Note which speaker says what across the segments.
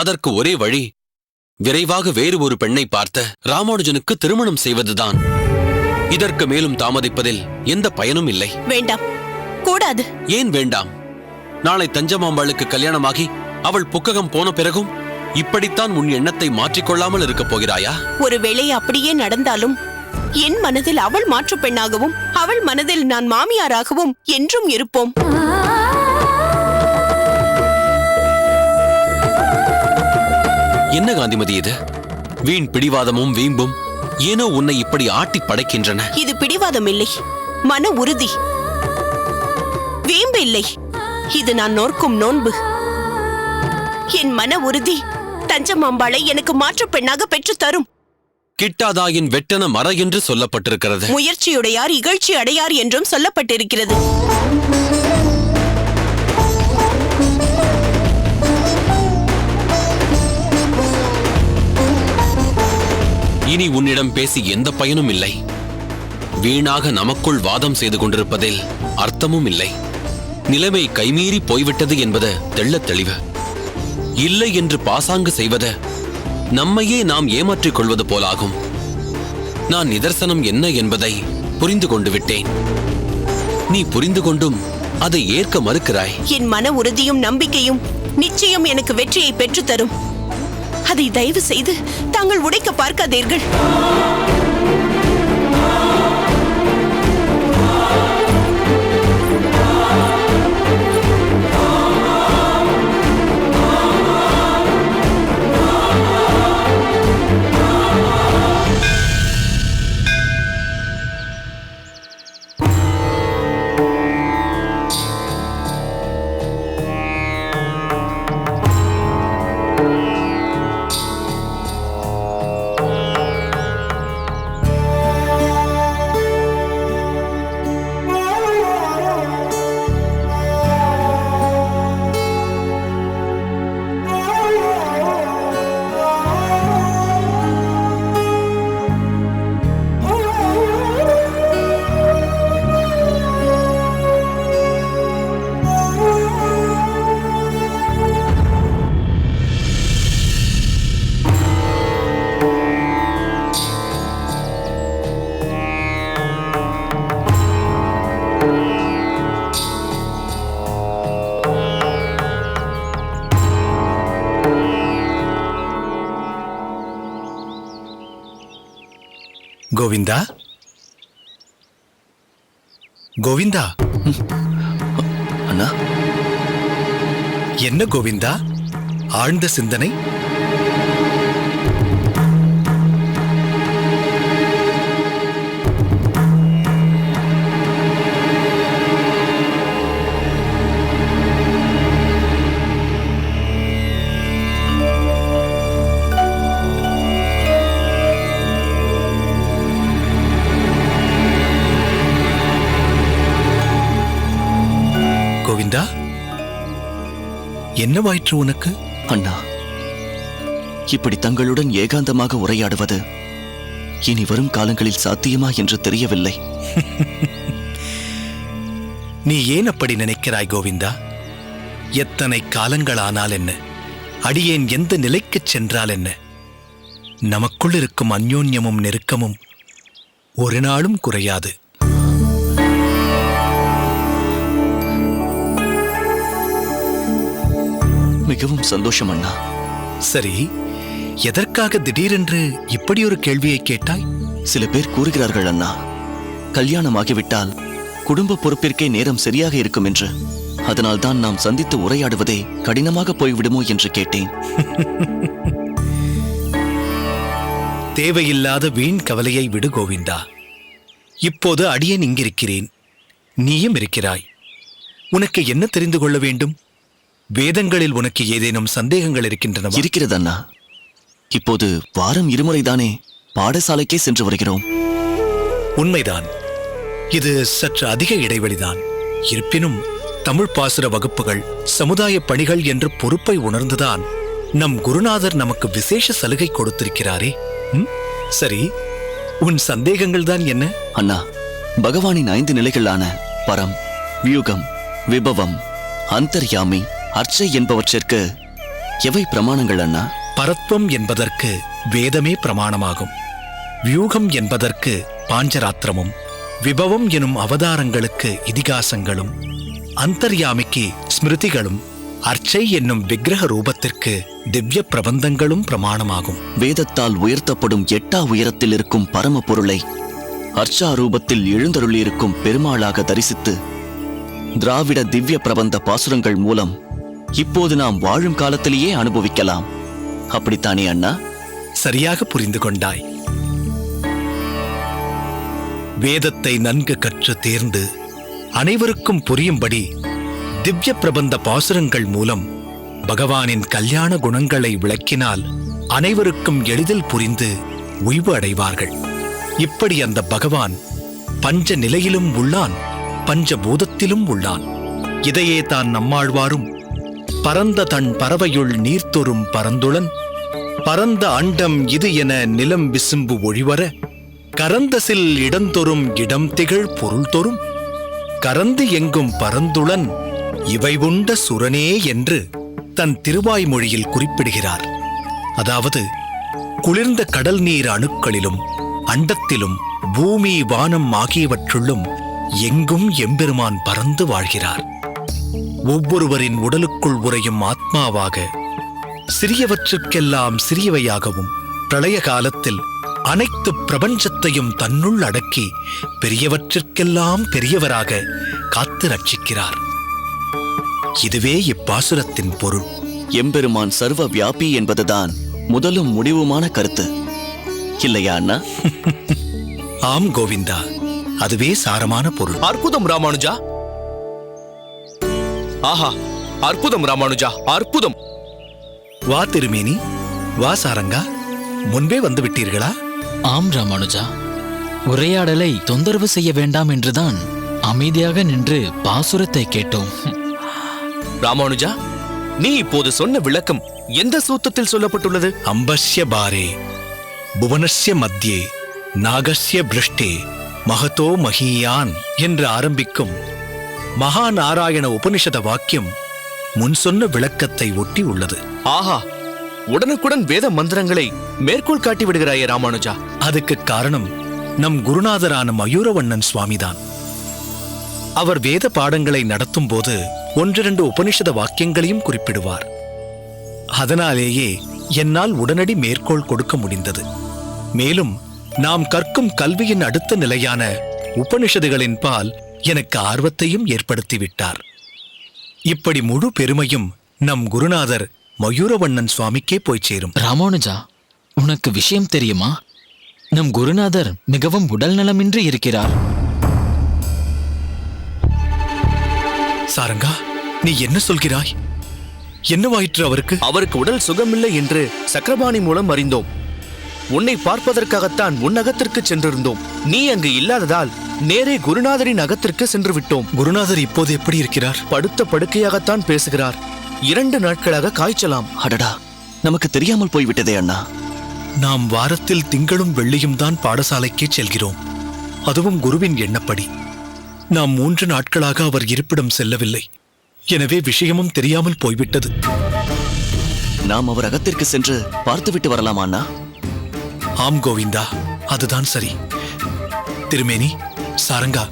Speaker 1: அதற்கு ஒரே வழி விரைவாக வேறு ஒரு பெண்ணை பார்த்த ராமானுஜனுக்கு திருமணம் செய்வதுதான். இதற்கு மேலும் தாமதிப்பதில் எந்த பயனும் இல்லை.
Speaker 2: வேண்டாம், கூடாது.
Speaker 1: ஏன் வேண்டாம்? நாளை தஞ்சமாம்பாளுக்கு கல்யாணமாகி அவள் புக்ககம் போன பிறகும் இப்படித்தான் உன் எண்ணத்தை மாற்றிக்கொள்ளாமல் இருக்கப் போகிறாயா?
Speaker 2: ஒருவேளை அப்படியே நடந்தாலும் என் மனதில் அவள் மாற்று பெண்ணாகவும் அவள் மனதில் நான் மாமியாராகவும் என்றும் இருப்போம்.
Speaker 1: என்ன காந்திமதி இது? வீண் பிடிவாதமும் வீம்பும் ஏனோ உன்னை இப்படி ஆட்டி படைக்கின்றன.
Speaker 2: இது பிடிவாதம் இல்லை, மன உறுதி. வீம்பு இல்லை, இது நான் நோர்க்கும் நோன்பு. என் மன உறுதி தஞ்சமாம்பாளை எனக்கு மாற்று பெண்ணாக பெற்று தரும்.
Speaker 1: கிட்டாதாயின் வெட்டன மர என்று சொல்லப்பட்டிருக்கிறது.
Speaker 2: முயற்சியுடையார் இகழ்ச்சி அடையார் என்றும் சொல்லப்பட்டிருக்கிறது.
Speaker 1: இனி உன்னிடம் பேசி எந்த பயனும் இல்லை. வீணாக நமக்குள் வாதம் செய்து கொண்டிருப்பதில் அர்த்தமும் இல்லை. நிலைமை கைமீறி போய்விட்டது என்பது தெள்ளத் தெளிவு. இல்லை என்று பாசாங்கு செய்வது நம்மையே நாம் ஏமாற்றிக் கொள்வது போலாகும். நான் நிதர்சனம் என்ன என்பதை புரிந்து கொண்டு விட்டேன். நீ புரிந்து கொண்டும் அதை ஏற்க மறுக்கிறாய்.
Speaker 2: என் மன உறுதியும் நம்பிக்கையும் நிச்சயம் எனக்கு வெற்றியை பெற்றுத்தரும். அதை தயவு செய்து தாங்கள் உடைக்க பார்க்காதீர்கள்.
Speaker 3: கோவிந்தா, கோவிந்தா.
Speaker 4: அண்ணா,
Speaker 3: என்ன கோவிந்தா ஆழ்ந்த சிந்தனை? கோவிந்தா, என்னவாயிற்று உனக்கு?
Speaker 4: அண்ணா, இப்படி தங்களுடன் ஏகாந்தமாக உரையாடுவது இனி வரும் காலங்களில் சாத்தியமா என்று தெரியவில்லை.
Speaker 3: நீ ஏன் அப்படி நினைக்கிறாய் கோவிந்தா? எத்தனை காலங்களானால் என்ன, அடியேன் எந்த நிலைக்குச் சென்றால் என்ன, நமக்குள் இருக்கும் அந்யோன்யமும் நெருக்கமும் ஒரு நாளும் குறையாது.
Speaker 4: மிகவும் சந்தோஷம் அண்ணா.
Speaker 3: சரி, எதற்காக திடீரென்று இப்படி ஒரு கேள்வியை கேட்டாய்?
Speaker 4: சில பேர் கூறுகிறார்கள் அண்ணா, கல்யாணமாகிவிட்டால் குடும்ப பொறுப்பிற்கே நேரம் சரியாக இருக்கும் என்று. அதனால்தான் நாம் சந்தித்து உரையாடுவதே கடினமாக போய்விடுமோ என்று கேட்டேன்.
Speaker 3: தேவையில்லாத வீண் கவலையை விடு கோவிந்தா. இப்போது அடியேன் இங்கிருக்கிறேன், நீயும் இருக்கிறாய். உனக்கு என்ன தெரிந்து கொள்ள வேண்டும்? வேதங்களில் உனக்கு ஏதேனும் சந்தேகங்கள் இருக்கின்றனவா?
Speaker 4: இருக்கிறது அண்ணா. இப்போது வாரம் 2 முறைதானே பாடசாலைக்கே சென்று வருகிறோம்.
Speaker 3: உண்மைதான், இது சற்று அதிக இடைவெளிதான். இருப்பினும் தமிழ் பாசுர வகுப்புகள், சமுதாய பணிகள் என்ற பொறுப்பை உணர்ந்துதான் நம் குருநாதர் நமக்கு விசேஷ சலுகை கொடுத்திருக்கிறாரே. சரி, உன் சந்தேகங்கள் தான் என்ன?
Speaker 4: அண்ணா, பகவானின் 5 நிலைகளான பரம், வியூகம், விபவம், அந்தர்யாமி, அர்ச்சை என்பவற்றிற்கு எவை பிரமாணங்கள் அண்ணா?
Speaker 3: பரத்வம் என்பதற்கு வேதமே பிரமாணமாகும். வியூகம் என்பதற்கு பாஞ்சராத்திரமும், விபவம் எனும் அவதாரங்களுக்கு இதிகாசங்களும், அந்தர்யாமிக்கு ஸ்மிருதிகளும், அர்ச்சை என்னும் விக்கிரக ரூபத்திற்கு திவ்ய பிரபந்தங்களும் பிரமாணமாகும்.
Speaker 4: வேதத்தால் உயர்த்தப்படும் 8 உயரத்தில் இருக்கும் பரம பொருளை அர்ச்சா ரூபத்தில் எழுந்தருளியிருக்கும் பெருமாளாக தரிசித்து திராவிட திவ்ய பிரபந்த பாசுரங்கள் மூலம் இப்போது நாம் வாழும் காலத்திலேயே அனுபவிக்கலாம். அப்படித்தானே அண்ணா?
Speaker 3: சரியாக புரிந்து கொண்டாய். வேதத்தை நன்கு கற்று தேர்ந்து அனைவருக்கும் புரியும்படி திவ்ய பிரபந்த பாசுரங்கள் மூலம் பகவானின் கல்யாண குணங்களை விளக்கினால் அனைவருக்கும் எளிதில் புரிந்து உய்வு அடைவார்கள். இப்படி அந்த பகவான் பஞ்ச நிலையிலும் உள்ளான், பஞ்சபூதத்திலும் உள்ளான். இதையே தான் நம்மாழ்வாரும் பரந்த தன் பறவையுள் நீர்த்தொரும் பரந்துளன் பரந்த அண்டம் இது என நிலம் விசும்பு ஒழிவர கரந்தசில் இடந்தொரும் இடம் திகழ் பொருள் தொறும் கரந்து எங்கும் பரந்துளன் இவை உண்ட சுரனே என்று தன் திருவாய்மொழியில் குறிப்பிடுகிறார். அதாவது குளிர்ந்த கடல் நீர் அணுக்களிலும் அண்டத்திலும் பூமி வானம் ஆகியவற்றுள்ளும் எங்கும் எம்பெருமான் பறந்து வாழ்கிறார். ஒவ்வொருவரின் உடலுக்குள் உறையும் ஆத்மாவாக சிறியவற்றுக்கெல்லாம் சிறியவையாகவும் பிரளய காலத்தில் அனைத்து பிரபஞ்சத்தையும் தன்னுள் அடக்கி பெரியவற்றிற்கெல்லாம் பெரியவராக காத்து ரட்சிக்கிறார். இதுவே இப்பாசுரத்தின் பொருள்.
Speaker 4: எம்பெருமான் சர்வ வியாபி என்பதுதான் முதலும் முடிவுமான கருத்து இல்லையா அண்ணா?
Speaker 3: ஆம் கோவிந்தா, அதுவே சாரமான பொருள்.
Speaker 5: அற்புதம் ராமானுஜா. ஆஹா, அற்புதம் ராமானுஜா, அற்புதம்.
Speaker 3: வா திருமேனி, வா சாரங்கா, முன்பே வந்து விட்டீர்களா?
Speaker 6: ஆம் ராமானுஜா, உரையாடலை தொந்தரவு செய்ய வேண்டாம் என்றுதான் அமைதியாக நின்று பாசுரத்தை கேட்டோம்.
Speaker 5: ராமானுஜா, நீ இப்போது சொன்ன விளக்கம் எந்த சூத்திரத்தில் சொல்லப்பட்டுள்ளது?
Speaker 3: அம்பஸ்ய பாரே புவனஸ்ய மத்தியே நாகஸ்ய பிருஷ்டே மகதோ மஹீயான் என்று ஆரம்பிக்கும் மகாநாராயண உபனிஷத வாக்கியம் முன் சொன்ன விளக்கத்தை ஒட்டி உள்ளது.
Speaker 5: ஆஹா, உடனுக்குடன் வேத மந்திரங்களை மேற்கோள் காட்டி விடுகிறாயே ராமானுஜா.
Speaker 3: அதுக்கு காரணம் நம் குருநாதரான மயூரவண்ணன் சுவாமிதான். அவர் வேத பாடங்களை நடத்தும் போது 1-2 உபனிஷத வாக்கியங்களையும் குறிப்பிடுவார். அதனாலேயே என்னால் உடனடி மேற்கோள் கொடுக்க முடிந்தது. மேலும் நாம் கற்கும் கல்வியின் அடுத்த நிலையான உபனிஷதுகளின் பால் எனக்கு ஆர்வத்தையும் ஏற்படுத்திவிட்டார். இப்படி முழு பெருமையும் நம் குருநாதர் மயூரவண்ணன் சுவாமிக்கே போய் சேரும்.
Speaker 6: ராமானுஜா, உனக்கு விஷயம் தெரியுமா? நம் குருநாதர் மிகவும் உடல் நலமின்றி இருக்கிறார்.
Speaker 3: சாரங்கா, நீ என்ன சொல்கிறாய்? என்னவாயிற்று அவருக்கு?
Speaker 5: அவருக்கு உடல் சுகமில்லை என்று சக்கரபாணி மூலம் அறிந்தோம். உன்னை பார்ப்பதற்காகத்தான் உன் அகத்திற்கு சென்றிருந்தோம். நீ அங்கு இல்லாததால் நேரே குருநாதரின் அகத்திற்கு சென்று விட்டோம்.
Speaker 3: குருநாதர் இப்போது எப்படி இருக்கிறார்?
Speaker 5: படுத்த படுக்கையாகத்தான் பேசுகிறார். 2 நாட்களாக காய்ச்சலாம்.
Speaker 4: அடடா, நமக்கு தெரியாமல் போய்விட்டதே அண்ணா.
Speaker 3: நாம் வாரத்தில் திங்களும் வெள்ளியும் தான் பாடசாலைக்கே செல்கிறோம். அதுவும் குருவின் எண்ணப்படி. நாம் 3 நாட்களாக அவர் இருப்பிடம் செல்லவில்லை. எனவே விஷயமும் தெரியாமல் போய்விட்டது.
Speaker 4: நாம் அவர் அகத்திற்கு சென்று பார்த்துவிட்டு வரலாமா அண்ணா?
Speaker 3: ஆம் கோவிந்தா, அதுதான் சரி. திருமேனி, சாரங்கா,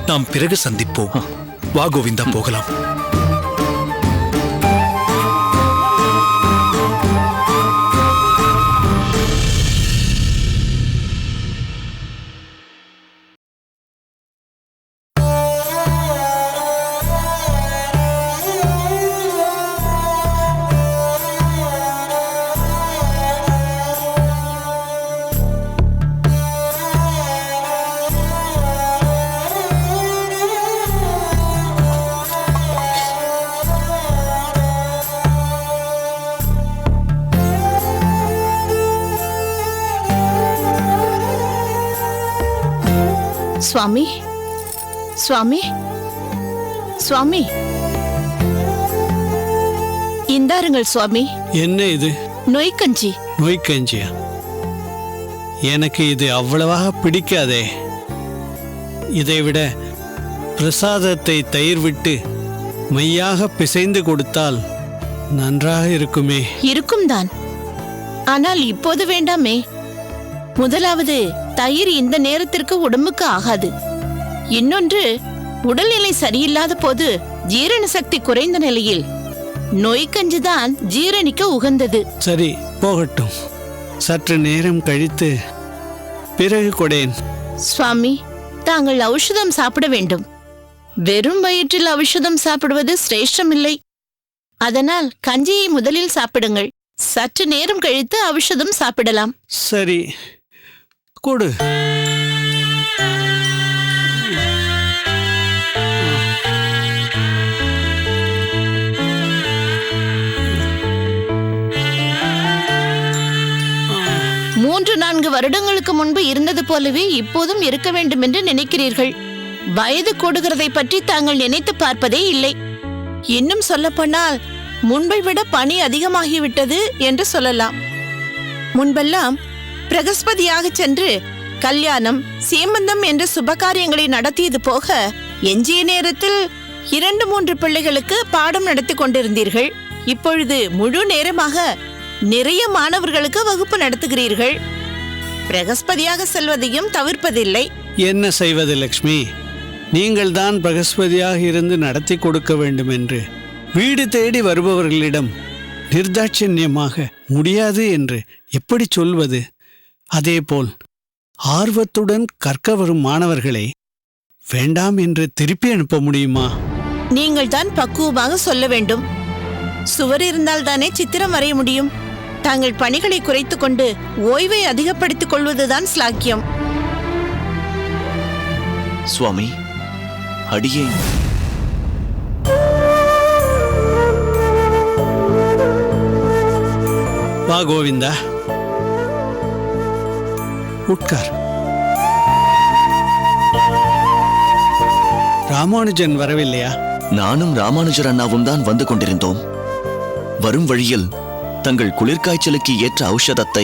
Speaker 3: நாம் பிறகு சந்திப்போம். வா கோவிந்தா, போகலாம்.
Speaker 2: சுவாமி, சுவாமி, சுவாமி, இந்தாருங்கள் சுவாமி.
Speaker 7: என்ன இது?
Speaker 2: நொய்க்கஞ்சி.
Speaker 7: நொய்க்கஞ்சியா? எனக்கு இது அவ்வளவாக பிடிக்காதே. இதைவிட பிரசாதத்தை தயிர் விட்டு மையாக பிசைந்து கொடுத்தால் நன்றாக இருக்குமே.
Speaker 8: இருக்கும் தான். ஆனால் இப்போது வேண்டாமே. முதலாவது, தயிர் இந்த நேரத்திற்கு உடம்புக்கு ஆகாது. இன்னொன்று, உடல்நிலை சரியில்லாத போது ஜீரண சக்தி குறைந்த நிலையில் நொய்க்கஞ்சுதான் ஜீரணிக்க உகந்தது.
Speaker 7: சரி, போகட்டும். சற்று நேரம் கழித்து பிறகு கொடேன்.
Speaker 8: சுவாமி, தாங்கள் ஔஷதம் சாப்பிட வேண்டும். வெறும் வயிற்றில் ஔஷதம் சாப்பிடுவது சிரேஷ்டமில்லை. அதனால் கஞ்சியை முதலில் சாப்பிடுங்கள். சற்று நேரம் கழித்து ஔஷதம் சாப்பிடலாம்.
Speaker 7: சரி, கொடு.
Speaker 8: மூன்று 4 வருடங்களுக்கு முன்பு இருந்தது போலவே இப்போதும் இருக்க வேண்டும் என்று நினைக்கிறீர்கள். வயது கூடுகிறதை பற்றி தாங்கள் நினைத்து பார்ப்பதே இல்லை. இன்னும் சொல்லப்போனால் முன்பை விட பணி அதிகமாகிவிட்டது என்று சொல்லலாம். முன்பெல்லாம் பிரகஸ்பதியாக சென்று கல்யாணம், சீமந்தம் என்ற சுபகாரியங்களை நடத்தியது போக எஞ்சிய நேரத்தில் 2-3 பிள்ளைகளுக்கு பாடம் நடத்தி கொண்டிருந்தீர்கள். இப்பொழுது முழு நேரமாக நிறைய மாணவர்களுக்கு வகுப்பு நடத்துகிறீர்கள். பிரகஸ்பதியாக செல்வதையும் தவிர்ப்பதில்லை.
Speaker 7: என்ன செய்வது லக்ஷ்மி? நீங்கள் தான் பிரகஸ்பதியாக இருந்து நடத்தி கொடுக்க வேண்டும் என்று வீடு தேடி வருபவர்களிடம் நிர்தாட்சியமாக முடியாது என்று எப்படி சொல்வது? அதேபோல் ஆர்வத்துடன் கற்க வரும் மாணவர்களை வேண்டாம் என்று திருப்பி அனுப்ப முடியுமா?
Speaker 8: நீங்கள் தான் பக்குவமாக சொல்ல வேண்டும். சுவர் இருந்தால் தானே சித்திரம் வரைய முடியும். தாங்கள் பணிகளை குறைத்துக் கொண்டு ஓய்வை அதிகப்படுத்திக் கொள்வதுதான் ஸ்லாக்கியம்.
Speaker 4: சுவாமி, அடியேன்
Speaker 7: வா கோவிந்தா, உட்கார். ராமானுஜன் வரவில்லையா?
Speaker 4: நானும் ராமானுஜர் அண்ணாவும் தான் வந்து கொண்டிருந்தோம். வரும் வழியில் தங்கள் குளிர்காய்ச்சலுக்கு ஏற்ற ஔஷதத்தை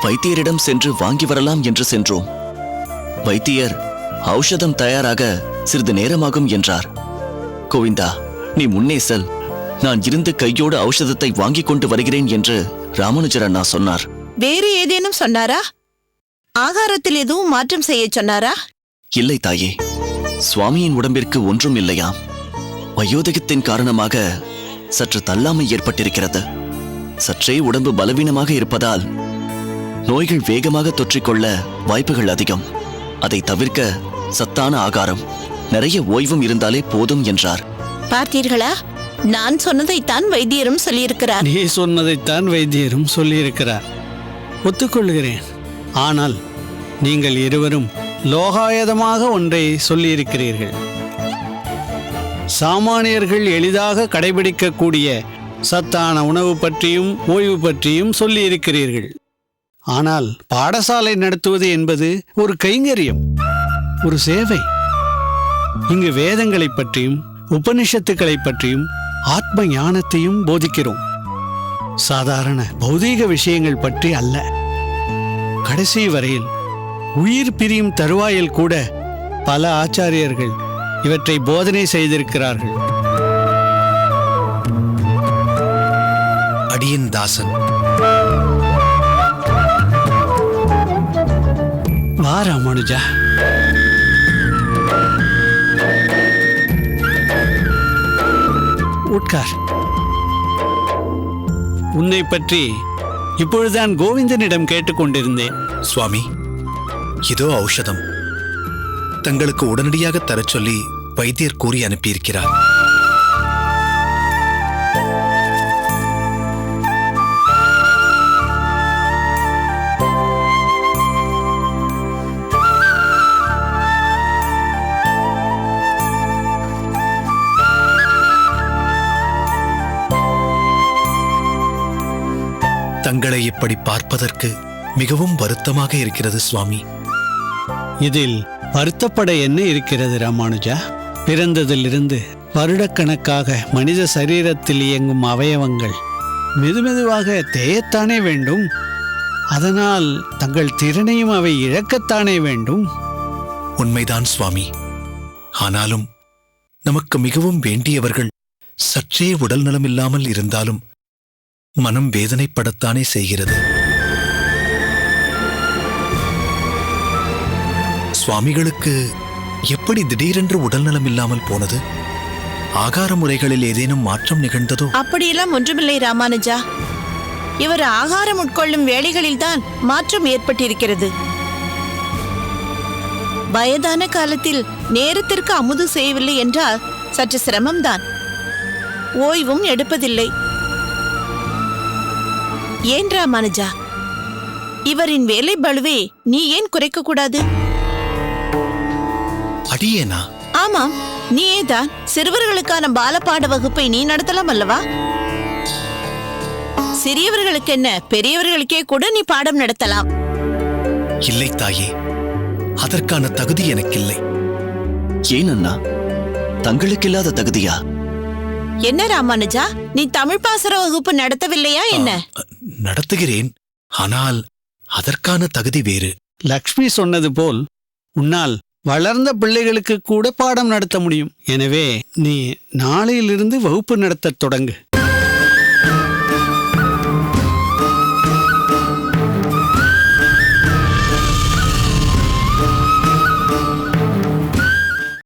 Speaker 4: வைத்தியரிடம் சென்று வாங்கி வரலாம் என்று சென்றோம். வைத்தியர் ஔஷதம் தயாராக சிறிது நேரமாகும் என்றார். கோவிந்தா, நீ முன்னே செல், நான் இருந்து கையோடு ஔஷதத்தை வாங்கி கொண்டு வருகிறேன் என்று ராமானுஜர் அண்ணா சொன்னார்.
Speaker 8: வேறு ஏதேனும் சொன்னாரா? ஆகாரத்தில் எதுவும் மாற்றம் செய்ய சொன்னாரா?
Speaker 4: இல்லை தாயே, சுவாமியின் உடம்பிற்கு ஒன்றும் இல்லையாம். வயோதிகத்தின் காரணமாக சற்று தள்ளாமை ஏற்பட்டிருக்கிறது. சற்றே உடம்பு பலவீனமாக இருப்பதால் நோய்கள் வேகமாக தொற்றிக்கொள்ள வாய்ப்புகள் அதிகம். அதை தவிர்க்க சத்தான ஆகாரம், நிறைய ஓய்வும் இருந்தாலே போதும் என்றார்.
Speaker 8: பார்த்தீர்களா? நான் சொன்னதைத்தான் வைத்தியரும் சொல்லியிருக்கிறார்.
Speaker 7: நீ சொன்னதைத்தான் வைத்தியரும் சொல்லியிருக்கிறார். ஒத்துக்கொள்கிறேன். ஆனால் நீங்கள் இருவரும் லோகாயதமாக ஒன்றை சொல்லியிருக்கிறீர்கள். சாமானியர்கள் எளிதாக கடைபிடிக்கக்கூடிய சத்தான உணவு பற்றியும் ஓய்வு பற்றியும் சொல்லியிருக்கிறீர்கள். ஆனால் பாடசாலை நடத்துவது என்பது ஒரு கைங்கரியம், ஒரு சேவை. இங்கு வேதங்களை பற்றியும் உபனிஷத்துக்களை பற்றியும் ஆத்ம ஞானத்தையும் போதிக்கிறோம். சாதாரண பௌதீக விஷயங்கள் பற்றி அல்ல. கடைசி வரையில் உயிர் பிரியும் தருவாயில் கூட பல ஆச்சாரியர்கள் இவற்றை போதனை செய்திருக்கிறார்கள்.
Speaker 3: அடியன் தாசன்.
Speaker 7: வா ராமானுஜா. உட்கார். உன்னை பற்றி இப்பொழுதுதான் கோவிந்தனிடம் கேட்டுக்கொண்டிருந்தேன்.
Speaker 3: சுவாமி, இதோ ஔஷதம். தங்களுக்கு உடனடியாக தரச் சொல்லி வைத்தியர் கூறி அனுப்பியிருக்கிறார். தங்களை இப்படி பார்ப்பதற்கு மிகவும் வருத்தமாக இருக்கிறது சுவாமி.
Speaker 7: இதில் வருத்தப்பட என்ன இருக்கிறது ராமானுஜா? பிறந்ததிலிருந்து வருடக்கணக்காக மனித சரீரத்தில் இயங்கும் அவயவங்கள் மெதுமெதுவாக தேயத்தானே வேண்டும். அதனால் தங்கள் திறனையும் அவை இழக்கத்தானே வேண்டும்.
Speaker 3: உண்மைதான் சுவாமி. ஆனாலும் நமக்கு மிகவும் வேண்டியவர்கள் சற்றே உடல் நலமில்லாமல் இருந்தாலும் மனம் வேதனைப்படத்தானே செய்கிறது. சுவாமிகளுக்கு எப்படி திடீரென்று உடல்நலம் இல்லாமல் போனது? ஆகார முறைகளில் ஏதேனும் மாற்றம் நிகழ்ந்ததோ?
Speaker 8: அப்படியெல்லாம் ஒன்றுமில்லை ராமானுஜா. இவர் ஆகாரம் உட்கொள்ளும் வேளைகளில்தான் மாற்றம் ஏற்பட்டிருக்கிறது. வயதான காலத்தில் நேரத்திற்கு அமுது செய்யவில்லை என்றால் சற்று சிரமம்தான். ஓய்வும் எடுப்பதில்லை. ஏன் ராமானுஜா, இவரின் வேலை பளுவை நீ ஏன் குறைக்க கூடாது?
Speaker 3: அடியேனா?
Speaker 8: ஆமாம், நீயேதான். சிறுவர்களுக்கான பாலபாட வகுப்பை நீ நடத்தலாம் அல்லவா? சிறியவர்களுக்கு என்ன, பெரியவர்களுக்கே கூட நீ பாடம் நடத்தலாம்.
Speaker 3: இல்லை தாயே, அதற்கான தகுதி எனக்கில்லை.
Speaker 4: ஏன் அண்ணா, தங்களுக்கில்லாத தகுதியா?
Speaker 8: என்ன ராமானுஜா, நீ தமிழ் பாசர வகுப்பு நடத்தவில்லையா என்ன?
Speaker 3: நடத்துகிறேன், ஆனால் அதற்கான தகுதி வேறு.
Speaker 7: லக்ஷ்மி சொன்னது போல் உன்னால் வளர்ந்த பிள்ளைகளுக்கு கூட பாடம் நடத்த முடியும். எனவே நீ நாளையிலிருந்து வகுப்பு நடத்தத் தொடங்கு.